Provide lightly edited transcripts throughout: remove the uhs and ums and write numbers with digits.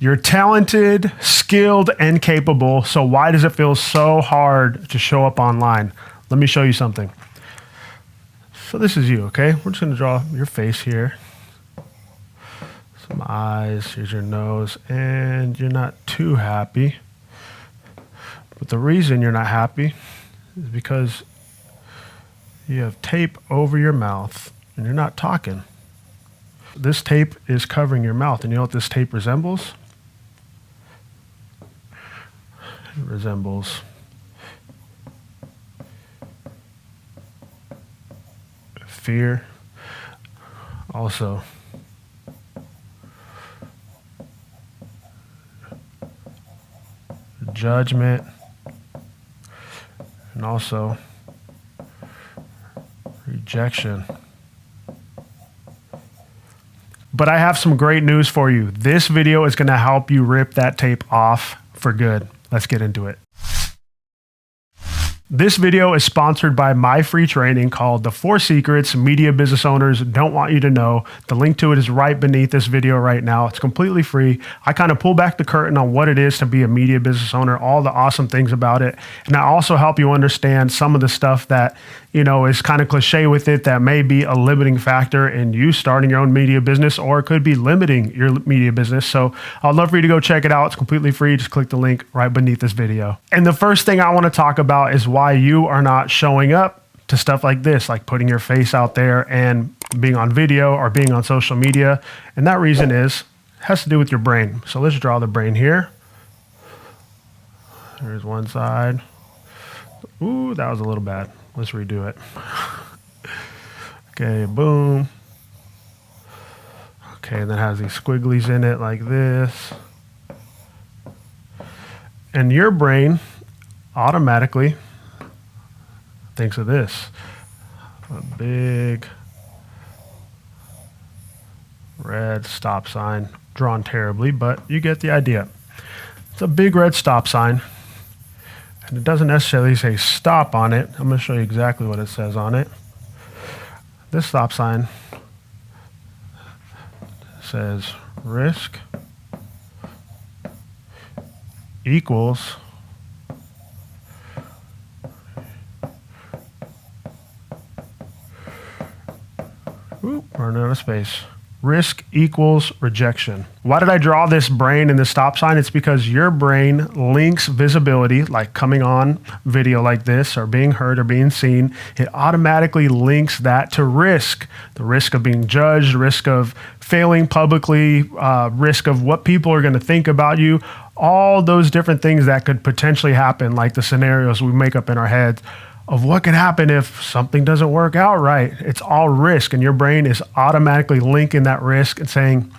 You're talented, skilled, and capable, so why does it feel so hard to show up online? Let me show you something. So this is you, okay? We're just gonna draw your face here. Some eyes, here's your nose, and you're not too happy. But the reason you're not happy is because you have tape over your mouth and you're not talking. This tape is covering your mouth, and you know what this tape resembles? It resembles fear, also judgment, and also rejection. But I have some great news for you. This video is going to help you rip that tape off for good. Let's get into it. This video is sponsored by my free training called The 4 Secrets Media Business Owners Don't Want You to Know. The link to it is right beneath this video right now. It's completely free. I kind of pull back the curtain on what it is to be a media business owner, all the awesome things about it. And I also help you understand some of the stuff that, you know, is kind of cliche with it that may be a limiting factor in you starting your own media business, or it could be limiting your media business. So I'd love for you to go check it out. It's completely free. Just click the link right beneath this video. And the first thing I want to talk about is why you are not showing up to stuff like this, like putting your face out there and being on video or being on social media. And that reason has to do with your brain. So let's draw the brain here. There's one side. Ooh, that was a little bad. Let's redo it. Okay, boom. Okay, and then it has these squigglies in it like this. And your brain automatically thinks of this. A big red stop sign, drawn terribly, but you get the idea. It's a big red stop sign. And it doesn't necessarily say stop on it. I'm going to show you exactly what it says on it. This stop sign says risk equals running out of space. Risk equals rejection. Why did I draw this brain in the stop sign? It's because your brain links visibility, like coming on video like this, or being heard or being seen. It automatically links that to risk. The risk of being judged, risk of failing publicly, risk of what people are going to think about you. All those different things that could potentially happen, like the scenarios we make up in our heads of what could happen if something doesn't work out right. It's all risk, and your brain is automatically linking that risk and saying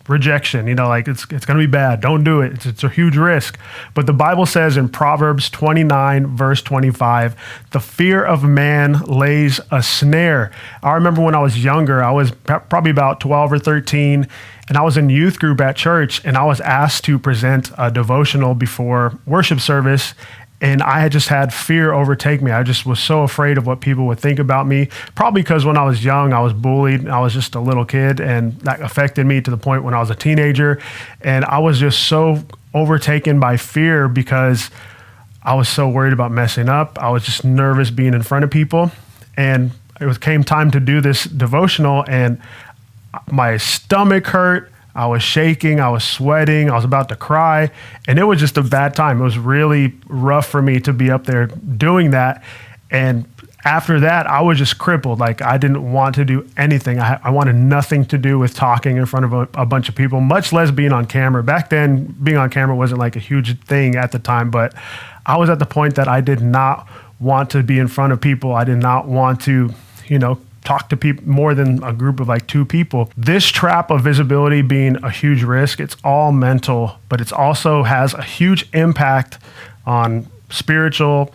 rejection, you know, like it's going to be bad. Don't do it. It's a huge risk. But the Bible says in Proverbs 29, verse 25, the fear of man lays a snare. I remember when I was younger, I was probably about 12 or 13, and I was in youth group at church, and I was asked to present a devotional before worship service. And I had just had fear overtake me. I just was so afraid of what people would think about me. Probably because when I was young, I was bullied. I was just a little kid, and that affected me to the point when I was a teenager. And I was just so overtaken by fear because I was so worried about messing up. I was just nervous being in front of people. And it came time to do this devotional, and my stomach hurt. I was shaking, I was sweating, I was about to cry, and it was just a bad time. It was really rough for me to be up there doing that. And after that, I was just crippled. Like, I didn't want to do anything. I wanted nothing to do with talking in front of a bunch of people, much less being on camera. Back then, being on camera wasn't like a huge thing at the time, but I was at the point that I did not want to be in front of people. I did not want to, talk to people more than a group of like 2 people. This trap of visibility being a huge risk, it's all mental, but it also has a huge impact on spiritual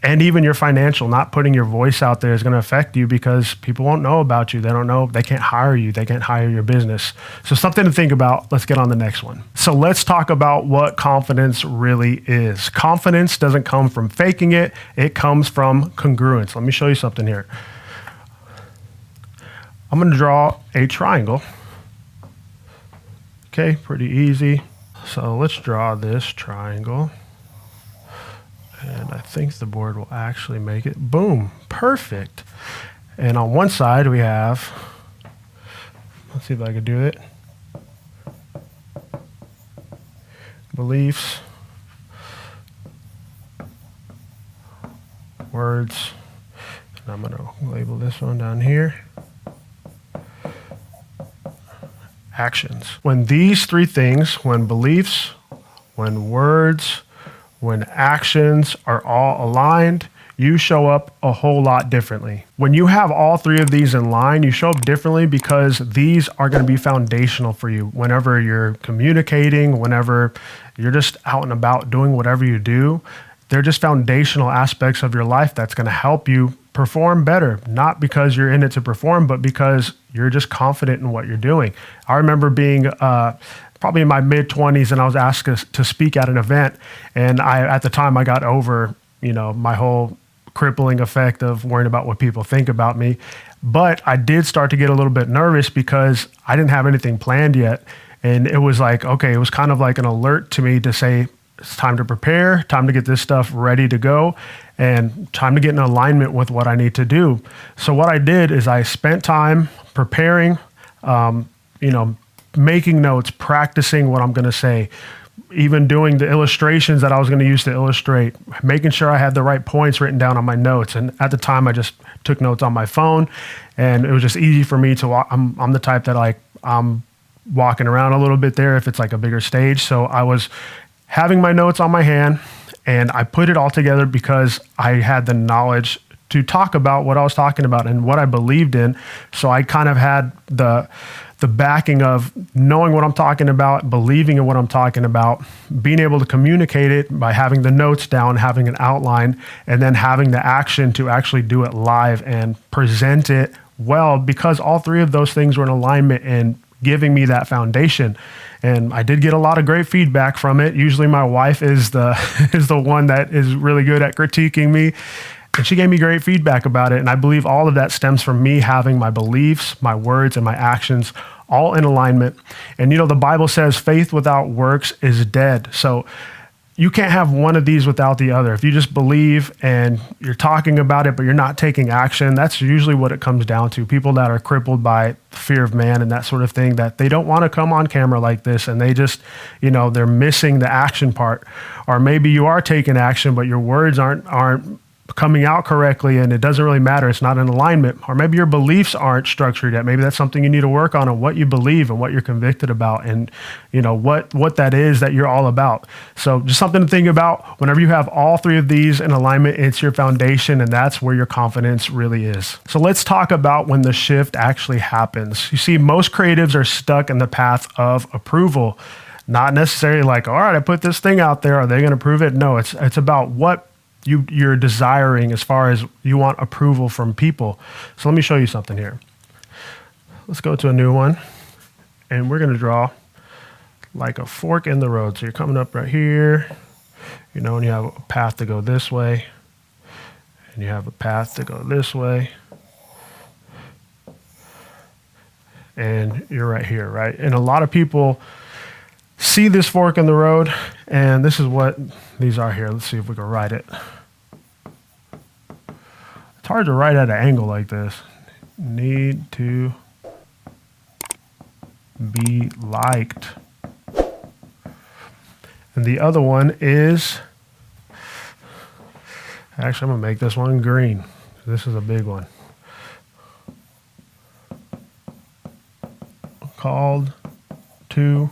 and even your financial. Not putting your voice out there is going to affect you because people won't know about you. They don't know, they can't hire you. They can't hire your business. So something to think about. Let's get on the next one. So let's talk about what confidence really is. Confidence doesn't come from faking it. It comes from congruence. Let me show you something here. I'm going to draw a triangle. Okay, pretty easy. So let's draw this triangle. And I think the board will actually make it. Boom, perfect. And on one side we have, let's see if I can do it. Beliefs, words, and I'm gonna label this one down here. Actions. When these three things, when beliefs, when words, when actions are all aligned, you show up a whole lot differently. When you have all three of these in line, you show up differently because these are going to be foundational for you whenever you're communicating, whenever you're just out and about doing whatever you do. They're just foundational aspects of your life that's going to help you perform better, not because you're in it to perform, but because you're just confident in what you're doing. I remember being probably in my mid-20s, and I was asked to speak at an event, and at the time I got over, my whole crippling effect of worrying about what people think about me. But I did start to get a little bit nervous because I didn't have anything planned yet. And it was like, okay, it was kind of like an alert to me to say, it's time to prepare, time to get this stuff ready to go, and time to get in alignment with what I need to do. So what I did is I spent time preparing, making notes, practicing what I'm going to say, even doing the illustrations that I was going to use to illustrate, making sure I had the right points written down on my notes. And at the time, I just took notes on my phone, and it was just easy for me to walk. I'm the type that I'm walking around a little bit there if it's like a bigger stage. So I was having my notes on my hand, and I put it all together because I had the knowledge to talk about what I was talking about and what I believed in. So I kind of had the backing of knowing what I'm talking about, believing in what I'm talking about, being able to communicate it by having the notes down, having an outline, and then having the action to actually do it live and present it well, because all three of those things were in alignment and giving me that foundation. And I did get a lot of great feedback from it. Usually my wife is the one that is really good at critiquing me. And she gave me great feedback about it. And I believe all of that stems from me having my beliefs, my words, and my actions all in alignment. And the Bible says faith without works is dead. So you can't have one of these without the other. If you just believe and you're talking about it, but you're not taking action, that's usually what it comes down to. People that are crippled by fear of man and that sort of thing, that they don't want to come on camera like this, and they just, they're missing the action part. Or maybe you are taking action, but your words aren't coming out correctly, and it doesn't really matter. It's not in alignment. Or maybe your beliefs aren't structured yet. Maybe that's something you need to work on what you believe and what you're convicted about, and what that is that you're all about. So just something to think about. Whenever you have all three of these in alignment, it's your foundation, and that's where your confidence really is. So let's talk about when the shift actually happens. You see, most creatives are stuck in the path of approval. Not necessarily like, all right, I put this thing out there, are they going to prove it? No, it's about what you're desiring as far as you want approval from people. So let me show you something here. Let's go to a new one, and we're going to draw like a fork in the road. So you're coming up right here, and you have a path to go this way, and you have a path to go this way, and you're right here, right? And a lot of people see this fork in the road, and this is what these are here. Let's see if we can write it. It's hard to write at an angle like this. Need to be liked. And the other one is, actually I'm going to make this one green. This is a big one. Called to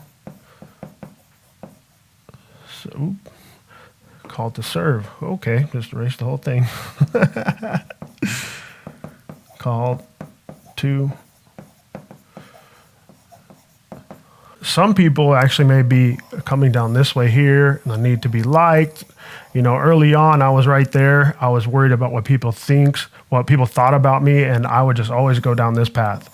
serve. Okay, just erase the whole thing. Called to. Some people actually may be coming down this way here, and I need to be liked. Early on, I was right there. I was worried about what people thought about me, and I would just always go down this path.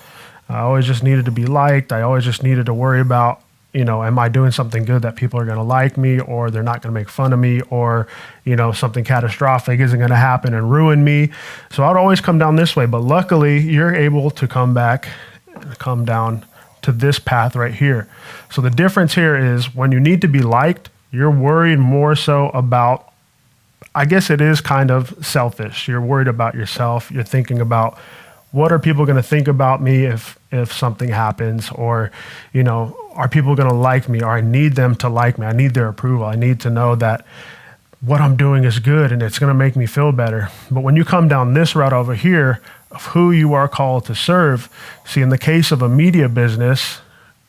I always just needed to be liked. I always just needed to worry about, am I doing something good that people are going to like me, or they're not going to make fun of me, or, something catastrophic isn't going to happen and ruin me. So I'd always come down this way. But luckily, you're able to come back and come down to this path right here. So the difference here is when you need to be liked, you're worried more so about, I guess it is kind of selfish. You're worried about yourself. You're thinking about, what are people going to think about me if something happens? Or, are people going to like me? Or I need them to like me. I need their approval. I need to know that what I'm doing is good and it's going to make me feel better. But when you come down this route over here of who you are called to serve, see, in the case of a media business,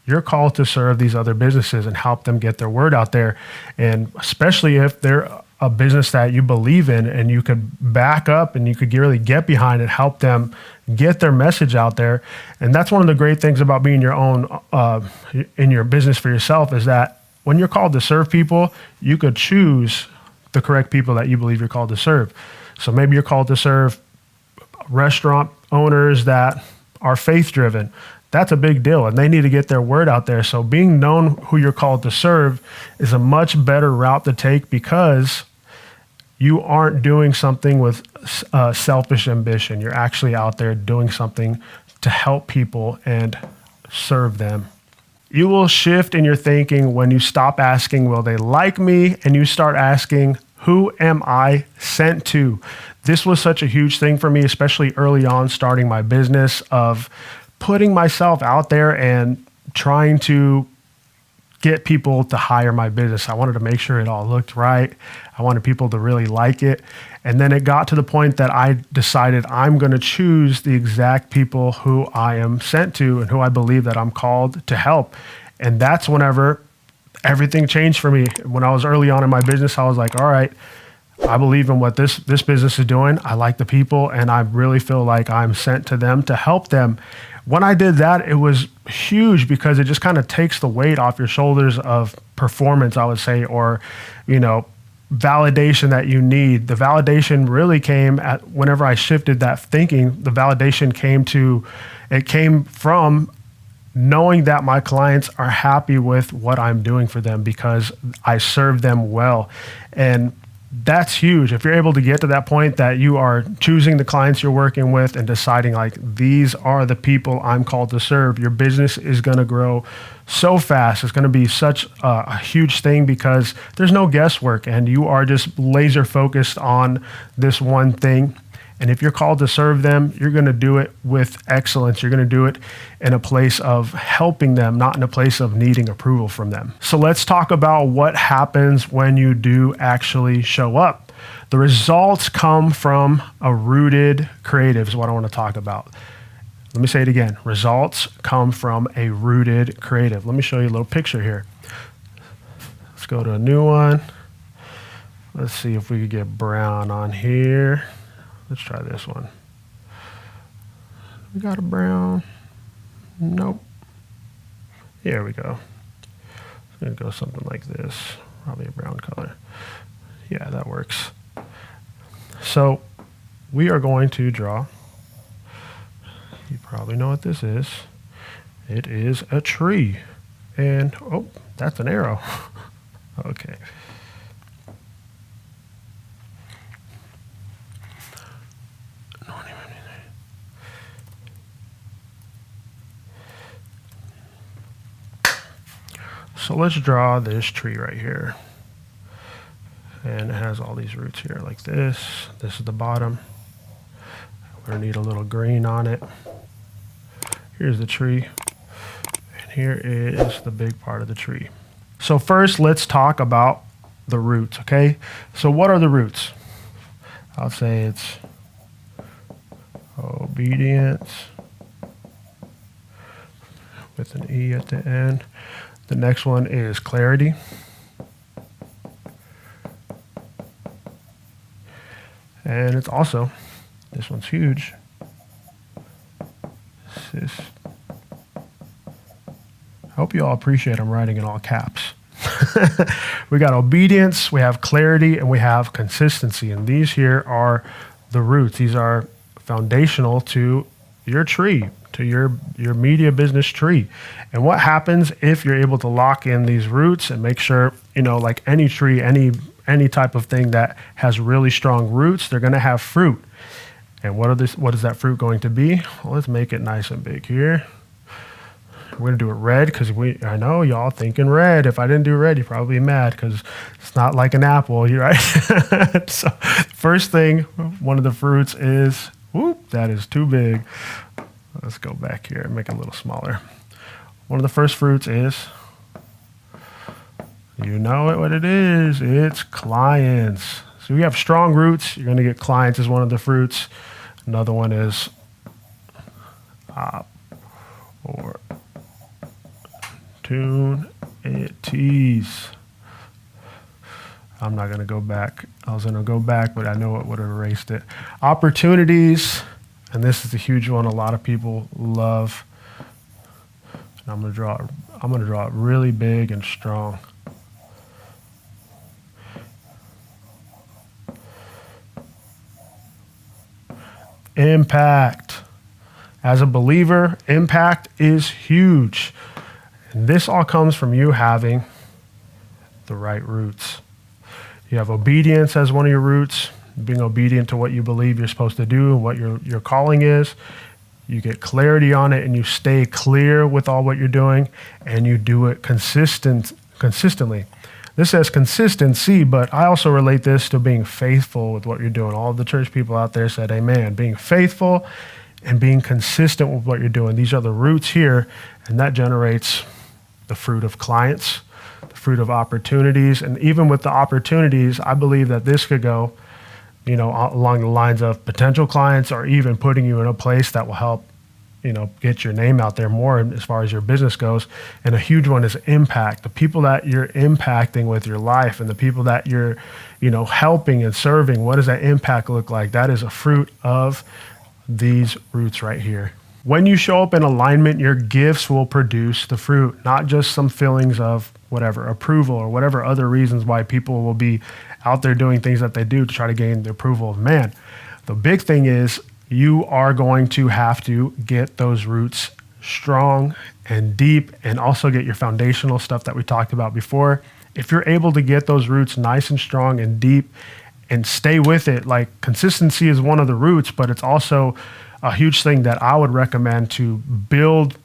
you're called to serve these other businesses and help them get their word out there. And especially if they're a business that you believe in and you could back up and you could really get behind and help them get their message out there. And that's one of the great things about being your own, in your business for yourself, is that when you're called to serve people, you could choose the correct people that you believe you're called to serve. So maybe you're called to serve restaurant owners that are faith-driven. That's a big deal, and they need to get their word out there. So being known who you're called to serve is a much better route to take, because you aren't doing something with selfish ambition. You're actually out there doing something to help people and serve them. You will shift in your thinking when you stop asking, will they like me? And you start asking, who am I sent to? This was such a huge thing for me, especially early on starting my business, of putting myself out there and trying to get people to hire my business. I wanted to make sure it all looked right. I wanted people to really like it. And then it got to the point that I decided I'm going to choose the exact people who I am sent to and who I believe that I'm called to help. And that's whenever everything changed for me. When I was early on in my business, I was like, all right, I believe in what this business is doing. I like the people, and I really feel like I'm sent to them to help them. When I did that, it was huge, because it just kind of takes the weight off your shoulders of performance, I would say, or, validation that you need. The validation really came at whenever I shifted that thinking. The validation came from knowing that my clients are happy with what I'm doing for them because I serve them well. And that's huge. If you're able to get to that point that you are choosing the clients you're working with and deciding, like, these are the people I'm called to serve, your business is going to grow so fast. It's going to be such a huge thing, because there's no guesswork and you are just laser focused on this one thing. And if you're called to serve them, you're going to do it with excellence. You're going to do it in a place of helping them, not in a place of needing approval from them. So let's talk about what happens when you do actually show up. The results come from a rooted creative is what I want to talk about. Let me say it again. Results come from a rooted creative. Let me show you a little picture here. Let's go to a new one. Let's see if we could get brown on here. Let's try this one. We got a brown. Nope. Here we go. It's going to go something like this. Probably a brown color. Yeah, that works. So we are going to draw. You probably know what this is. It is a tree. And, oh, that's an arrow. Okay. So let's draw this tree right here. And it has all these roots here like this. This is the bottom. We're gonna need a little green on it. Here's the tree. And here is the big part of the tree. So first, let's talk about the roots, okay? So what are the roots? I'll say it's obedience with an E at the end. The next one is clarity. And it's also, this one's huge. I hope you all appreciate I'm writing in all caps. We got obedience, we have clarity, and we have consistency. And these here are the roots. These are foundational to your tree, to your media business tree. And what happens if you're able to lock in these roots and make sure, like any tree, any type of thing that has really strong roots, they're going to have fruit. And what is that fruit going to be? Well, let's make it nice and big here. We're gonna do it red because I know y'all thinking red. If I didn't do red, you'd probably be mad because it's not like an apple, you're right? So first thing, one of the fruits is, whoop, that is too big. Let's go back here and make it a little smaller. One of the first fruits is, you know it, what it is. It's clients. So we have strong roots. You're going to get clients as one of the fruits. Another one is opportunities. I'm not going to go back. I was going to go back, but I know it would have erased it. Opportunities, and this is a huge one a lot of people love. And I'm going to draw it really big and strong. Impact. As a believer, impact is huge. And this all comes from you having the right roots. You have obedience as one of your roots, being obedient to what you believe you're supposed to do and what your calling is. You get clarity on it and you stay clear with all what you're doing and you do it consistently. This says consistency, but I also relate this to being faithful with what you're doing. All of the church people out there said amen. Being faithful and being consistent with what you're doing. These are the roots here, and that generates the fruit of clients, the fruit of opportunities. And even with the opportunities, I believe that this could go, along the lines of potential clients or even putting you in a place that will help, get your name out there more as far as your business goes. And a huge one is impact. The people that you're impacting with your life and the people that you're, helping and serving, what does that impact look like? That is a fruit of these roots right here. When you show up in alignment, your gifts will produce the fruit, not just some feelings of whatever, approval or whatever other reasons why people will be out there doing things that they do to try to gain the approval of man. The big thing is you are going to have to get those roots strong and deep and also get your foundational stuff that we talked about before. If you're able to get those roots nice and strong and deep and stay with it, like consistency is one of the roots, but it's also a huge thing that I would recommend to build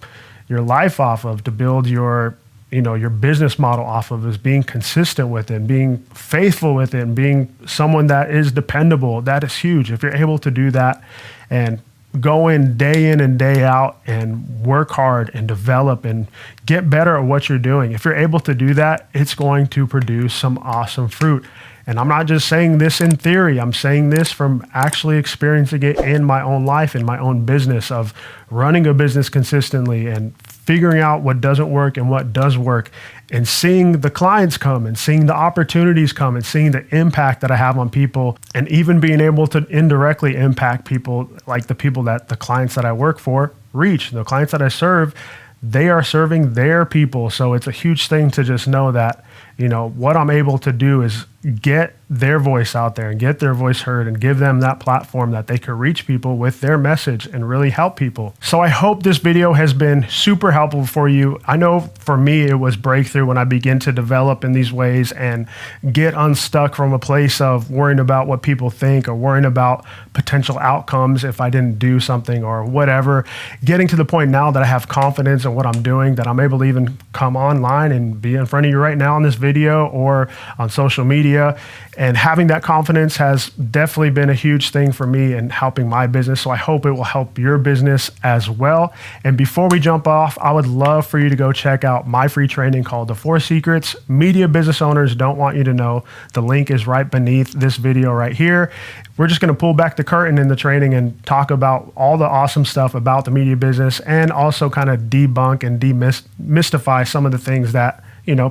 your life off of, to build your business model off of, is being consistent with it, being faithful with it, and being someone that is dependable. That is huge. If you're able to do that and go in and day out and work hard and develop and get better at what you're doing, if you're able to do that, it's going to produce some awesome fruit. And I'm not just saying this in theory. I'm saying this from actually experiencing it in my own life, in my own business, of running a business consistently and figuring out what doesn't work and what does work, and seeing the clients come and seeing the opportunities come and seeing the impact that I have on people, and even being able to indirectly impact people, like the clients that I work for reach. The clients that I serve, they are serving their people. So it's a huge thing to just know that, what I'm able to do is get their voice out there and get their voice heard and give them that platform that they can reach people with their message and really help people. So I hope this video has been super helpful for you. I know for me, it was breakthrough when I began to develop in these ways and get unstuck from a place of worrying about what people think or worrying about potential outcomes if I didn't do something or whatever. Getting to the point now that I have confidence in what I'm doing, that I'm able to even come online and be in front of you right now in this video or on social media. And having that confidence has definitely been a huge thing for me in helping my business. So I hope it will help your business as well. And before we jump off, I would love for you to go check out my free training called The 4 Secrets Media Business Owners Don't Want You to Know. The link is right beneath this video right here. We're just going to pull back the curtain in the training and talk about all the awesome stuff about the media business, and also kind of debunk and demystify some of the things that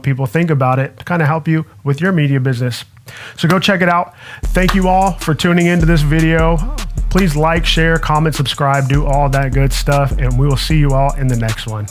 people think about it to kind of help you with your media business. So go check it out. Thank you all for tuning into this video. Please like, share, comment, subscribe, do all that good stuff, and we will see you all in the next one.